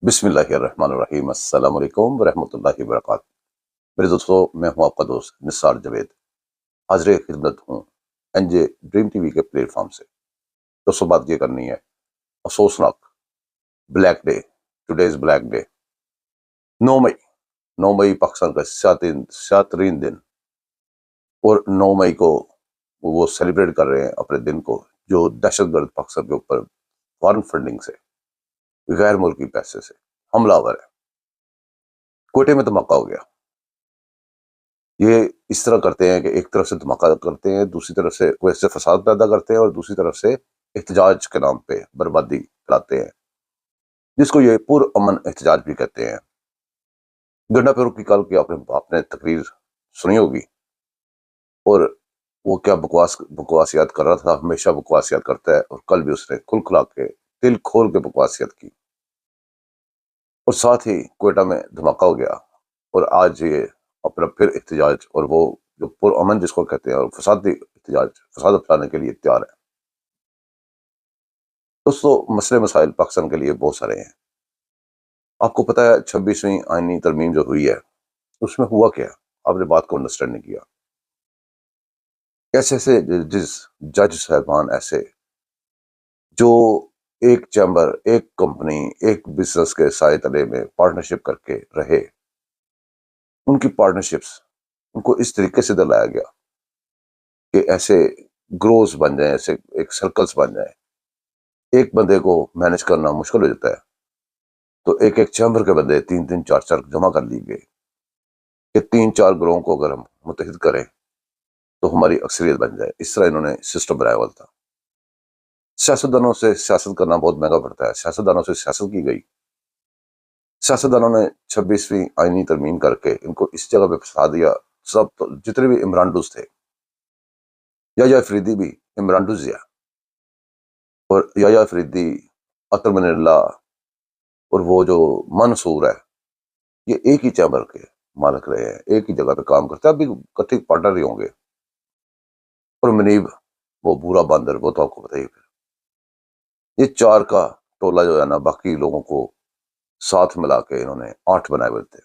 بسم اللہ الرحمن الرحیم۔ السلام علیکم ورحمۃ اللہ وبرکاتہ۔ میرے دوستوں، میں ہوں آپ کا دوست نثار جاوید، حاضر خدمت ہوں این جے ڈریم ٹی وی کے پلیٹ فارم سے۔ دوستوں، بات یہ کرنی ہے افسوسناک black day, today's black day, 9 مئی۔ 9 مئی پاکستان کا سیاہ ترین دن، اور 9 مئی کو وہ سیلیبریٹ کر رہے ہیں اپنے دن کو، جو دہشت گرد پاکستان کے اوپر فارن فنڈنگ سے، غیر ملکی پیسے سے حملہ آور ہے۔ کوئٹے میں دھماکہ ہو گیا۔ یہ اس طرح کرتے ہیں کہ ایک طرف سے دھماکہ کرتے ہیں، دوسری طرف سے ویسے فساد پیدا کرتے ہیں، اور دوسری طرف سے احتجاج کے نام پہ بربادی پھیلاتے ہیں، جس کو یہ پرامن احتجاج بھی کہتے ہیں۔ گنڈا پیرو کی کل کی آپ نے تقریر سنی ہوگی، اور وہ کیا بکواسیات کر رہا تھا۔ ہمیشہ بکواسیات کرتا ہے، اور کل بھی اس نے کھل کھلا کے دل کھول کے بکواسیات کی، اور ساتھ ہی کوئٹہ میں دھماکہ ہو گیا، اور آج یہ اپنا پھر احتجاج، اور وہ جو پرامن جس کو کہتے ہیں، اور فسادی احتجاج، فساد پھیلانے کے لیے تیار ہے۔ دوستو، مسئلے مسائل پاکستان کے لیے بہت سارے ہیں۔ آپ کو پتہ ہے 26ویں آئینی ترمیم جو ہوئی ہے، اس میں ہوا کیا؟ آپ نے بات کو انڈرسٹینڈ نہیں کیا۔ کیسے ایسے جج صاحبان ایسے جو ایک چیمبر، ایک کمپنی، ایک بزنس کے سائے تلے میں پارٹنرشپ کر کے رہے، ان کی پارٹنرشپس ان کو اس طریقے سے دلایا گیا کہ ایسے گروز بن جائیں، ایسے ایک سرکلز بن جائیں، ایک بندے کو مینج کرنا مشکل ہو جاتا ہے، تو ایک ایک چیمبر کے بندے 3 4 جمع کر لیے گئے کہ 3 4 گروہوں کو اگر ہم متحد کریں تو ہماری اکثریت بن جائے۔ اس طرح انہوں نے سسٹم بنایا ہوا تھا۔ سیاستدانوں سے سیاست کرنا بہت مہنگا پڑتا ہے۔ سیاستدانوں سے سیاست کی گئی، سیاستدانوں نے 26ویں آئینی ترمیم کر کے ان کو اس جگہ پہ پھنسا دیا۔ سب جتنے بھی عمران ڈوز تھے، یا افریدی بھی عمران ڈوز، اور یا افریدی، عطر من اللہ، اور وہ جو منصور ہے، یہ ایک ہی چیمبر کے مالک رہے ہیں، ایک ہی جگہ پہ کام کرتے ہیں، اب بھی کٹھے پارٹنر ہی ہوں گے۔ اور منیب، وہ بورا باندر، وہ تو آپ کو بتائیے۔ پھر یہ 4 کا ٹولہ جو ہے نا، باقی لوگوں کو ساتھ ملا کے انہوں نے 8 بنائے ہوئے تھے۔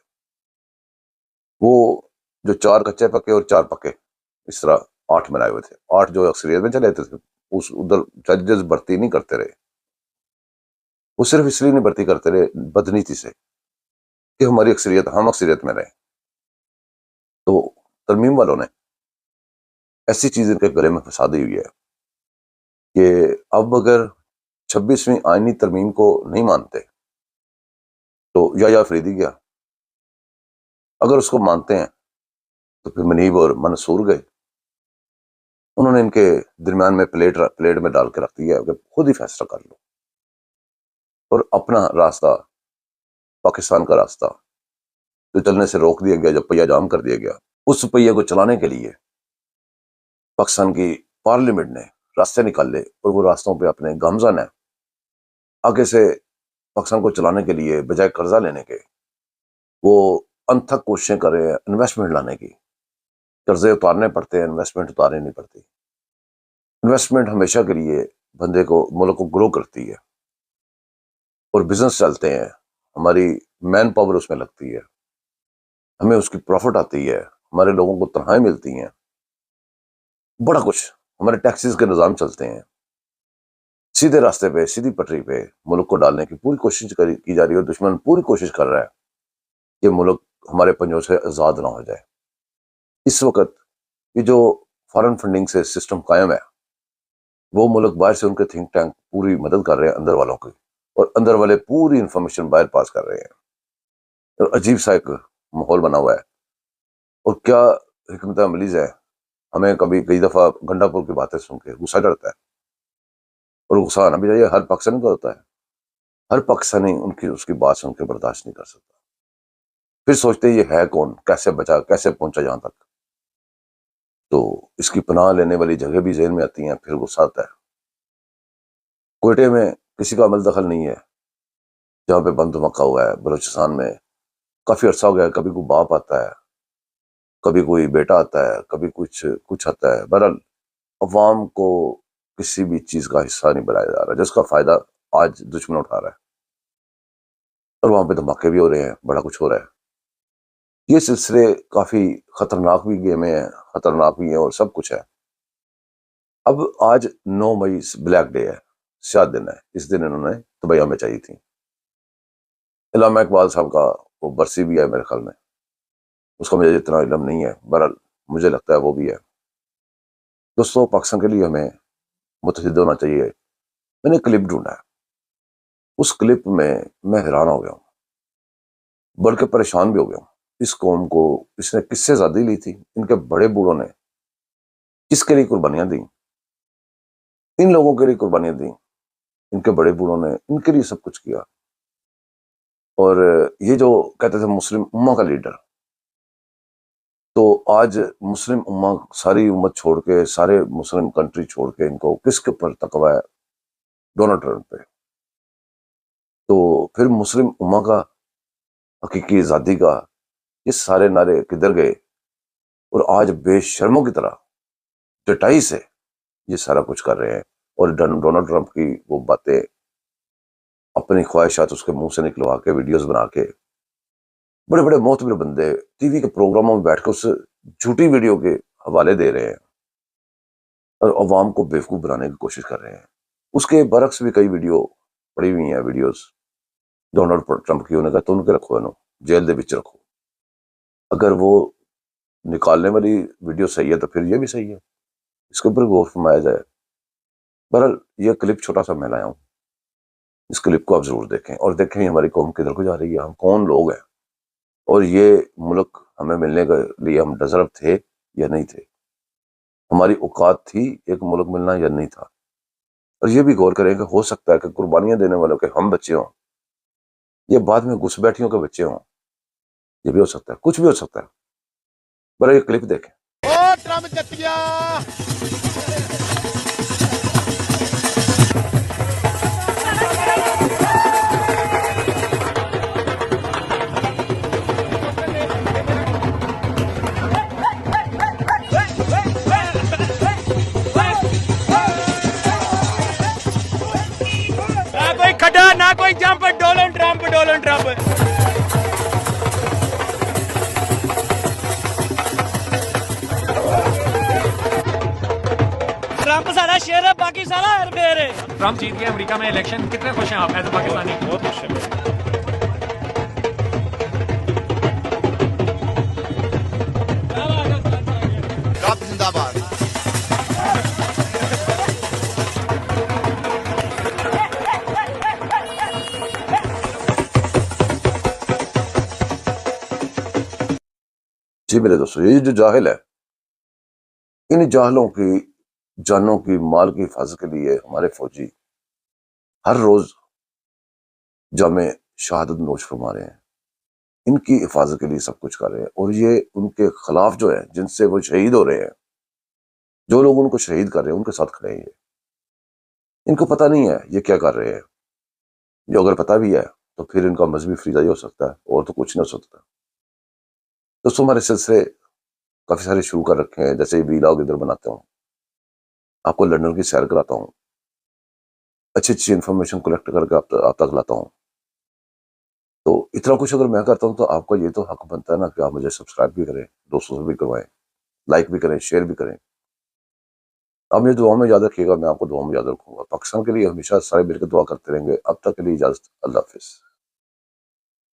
وہ جو 4 کچے پکے اور 4 پکے، اس طرح 8 بنائے ہوئے تھے۔ 8 جو اکثریت میں چلے تھے، ادھر ججز بھرتی نہیں کرتے رہے۔ وہ صرف اس لیے نہیں بھرتی کرتے رہے بدنیتی سے کہ ہماری اکثریت، ہم اکثریت میں رہیں۔ تو ترمیم والوں نے ایسی چیز ان کے گلے میں پھنسا دی ہوئی ہے کہ اب اگر 26ویں آئینی ترمیم کو نہیں مانتے تو یا افریدی گیا، اگر اس کو مانتے ہیں تو پھر منیب اور منصور گئے۔ انہوں نے ان کے درمیان میں پلیٹ میں ڈال کے رکھ دیا کہ خود ہی فیصلہ کر لو، اور اپنا راستہ، پاکستان کا راستہ جو چلنے سے روک دیا گیا، جو پہیہ جام کر دیا گیا، اس پہیے کو چلانے کے لیے پاکستان کی پارلیمنٹ نے راستے نکالے، اور وہ راستوں پہ اپنے گامزن ہیں۔ آگے سے پاکستان کو چلانے کے لیے بجائے قرضہ لینے کے، وہ انتھک کوششیں کر رہے ہیں انویسٹمنٹ لانے کی۔ قرضے اتارنے پڑتے ہیں، انویسٹمنٹ اتارنے نہیں پڑتی۔ انویسٹمنٹ ہمیشہ کے لیے بندے کو، ملک کو گرو کرتی ہے، اور بزنس چلتے ہیں، ہماری مین پاور اس میں لگتی ہے، ہمیں اس کی پروفٹ آتی ہے، ہمارے لوگوں کو تنخواہیں ملتی ہیں، بڑا کچھ، ہمارے ٹیکسز کے نظام چلتے ہیں۔ سیدھے راستے پہ، سیدھی پٹری پہ ملک کو ڈالنے کی پوری کوشش کی جا رہی ہے، اور دشمن پوری کوشش کر رہا ہے کہ ملک ہمارے پنجوں سے آزاد نہ ہو جائے۔ اس وقت یہ جو فارن فنڈنگ سے سسٹم قائم ہے، وہ ملک باہر سے ان کے تھنک ٹینک پوری مدد کر رہے ہیں اندر والوں کی، اور اندر والے پوری انفارمیشن باہر پاس کر رہے ہیں، اور عجیب سا ایک ماحول بنا ہوا ہے۔ اور کیا حکمت عملیز ہے، ہمیں کئی دفعہ گنڈا پور کی باتیں سن کے غصہ چڑھتا ہے، اور غصہ آنا بھی چاہیے، ہر پاکستانی کا ہوتا ہے۔ ہر پاکستانی اس کی بات سن کے برداشت نہیں کر سکتا، پھر سوچتے یہ ہے کون، کیسے بچا، کیسے پہنچا یہاں تک۔ تو اس کی پناہ لینے والی جگہ بھی ذہن میں آتی ہیں، پھر غصہ آتا ہے۔ کوئٹے میں کسی کا عمل دخل نہیں ہے، جہاں پہ بم دھماکہ ہوا ہے بلوچستان میں، کافی عرصہ ہو گیا ہے۔ کبھی کوئی باپ آتا ہے، کبھی کوئی بیٹا آتا ہے، کبھی کچھ آتا ہے۔ بہرحال عوام کو کسی بھی چیز کا حصہ نہیں بنایا جا رہا، جس کا فائدہ آج دشمن اٹھا رہا ہے۔ اور وہاں پہ دھماکے بھی ہو رہے ہیں، بڑا کچھ ہو رہا ہے۔ یہ سلسلے کافی خطرناک بھی گیمیں ہیں، خطرناک بھی ہیں اور سب کچھ ہے۔ اب آج 9 مئی بلیک ڈے ہے، سیاہ دن ہے، اس دن انہوں نے تباہیاں مچائی تھیں۔ علامہ اقبال صاحب کا وہ برسی بھی ہے میرے خیال میں، اس کا مجھے اتنا علم نہیں ہے، بہرحال مجھے لگتا ہے وہ بھی ہے۔ دوستوں، پاکستان کے لیے ہمیں متحد ہونا چاہیے۔ میں نے کلپ ڈھونڈا ہے، اس کلپ میں حیران ہو گیا ہوں، بلکہ پریشان بھی ہو گیا ہوں۔ اس قوم کو اس نے کس سے آزادی لی تھی؟ ان کے بڑے بوڑھوں نے کس کے لیے قربانیاں دیں؟ ان لوگوں کے لیے قربانیاں دیں، ان کے بڑے بوڑھوں نے ان کے لیے سب کچھ کیا۔ اور یہ جو کہتے تھے مسلم امہ کا لیڈر، تو آج مسلم امہ ساری امت چھوڑ کے، سارے مسلم کنٹری چھوڑ کے ان کو کس کے پر تقوی ہے؟ ڈونلڈ ٹرمپ پہ۔ تو پھر مسلم امہ کا حقیقی آزادی کا یہ سارے نعرے کدھر گئے؟ اور آج بے شرموں کی طرح چٹائی سے یہ سارا کچھ کر رہے ہیں، اور ڈونلڈ ٹرمپ کی وہ باتیں، اپنی خواہشات اس کے منہ سے نکلوا کے ویڈیوز بنا کے، بڑے بڑے معتبر بندے ٹی وی کے پروگراموں میں بیٹھ کے اس جھوٹی ویڈیو کے حوالے دے رہے ہیں اور عوام کو بیوقوف بنانے کی کوشش کر رہے ہیں۔ اس کے برعکس بھی کئی ویڈیو پڑی ہوئی ہیں، ویڈیوز ڈونلڈ ٹرمپ کی، انہوں نے کہا تو ان کے رکھو، انہوں جیل دے وچ رکھو۔ اگر وہ نکالنے والی ویڈیو صحیح ہے تو پھر یہ بھی صحیح ہے، اس کے اوپر غور فرمایا جائے۔ بہرحال یہ کلپ چھوٹا سا میں لایا ہوں، اس کلپ کو آپ ضرور دیکھیں، اور دیکھیں ہماری قوم کدھر کو جا رہی ہے، ہم کون لوگ ہیں، اور یہ ملک ہمیں ملنے کے لیے ہم ڈیزرو تھے یا نہیں تھے، ہماری اوقات تھی ایک ملک ملنا یا نہیں تھا۔ اور یہ بھی غور کریں کہ ہو سکتا ہے کہ قربانیاں دینے والوں کے ہم بچے ہوں، یہ بعد میں گھس بیٹھیوں کے بچے ہوں، یہ بھی ہو سکتا ہے، کچھ بھی ہو سکتا ہے۔ برائے یہ کلپ دیکھیں۔ ٹرمپ جتیا نہ کوئی کھڈا نہ کوئی jump, Donald Trump Donald Trump. Trump سارا شیر ہے، باقی سارا ہر پھیر ہے۔ ٹرمپ جیت گئے امریکہ میں الیکشن، کتنے خوش ہیں آپ ایز اے پاکستانی؟ بہت خوش ہے۔ ٹرمپ زندہ باد۔ جی میرے دوستو، یہ جو جاہل ہے، ان جاہلوں کی جانوں کی، مال کی حفاظت کے لیے ہمارے فوجی ہر روز جامع شہادت نوش فرما رہے ہیں، ان کی حفاظت کے لیے سب کچھ کر رہے ہیں، اور یہ ان کے خلاف جو ہے، جن سے وہ شہید ہو رہے ہیں، جو لوگ ان کو شہید کر رہے ہیں، ان کے ساتھ کھڑے ہیں۔ ان کو پتہ نہیں ہے یہ کیا کر رہے ہیں، جو اگر پتہ بھی ہے تو پھر ان کا مذہبی فریضہ ہی ہو سکتا ہے، اور تو کچھ نہیں ہو سکتا۔ دوستوں، ہمارے سلسلے کافی سارے شروع کر رکھے ہیں، جیسے ویلاگ ادھر بناتا ہوں، آپ کو لنڈن کی سیر کراتا ہوں، اچھی اچھی انفارمیشن کلیکٹ کر کے آپ تک لاتا ہوں۔ تو اتنا کچھ اگر میں کرتا ہوں تو آپ کا یہ تو حق بنتا ہے نا کہ آپ مجھے سبسکرائب بھی کریں، دوستوں سے بھی کروائیں، لائک بھی کریں، شیئر بھی کریں۔ آپ مجھے دعا میں یاد رکھیے گا، میں آپ کو دعا میں یاد رکھوں گا۔ پاکستان کے لیے ہمیشہ سارے مل کے دعا کرتے رہیں گے۔ اب تک کے لیے اجازت، اللہ حافظ۔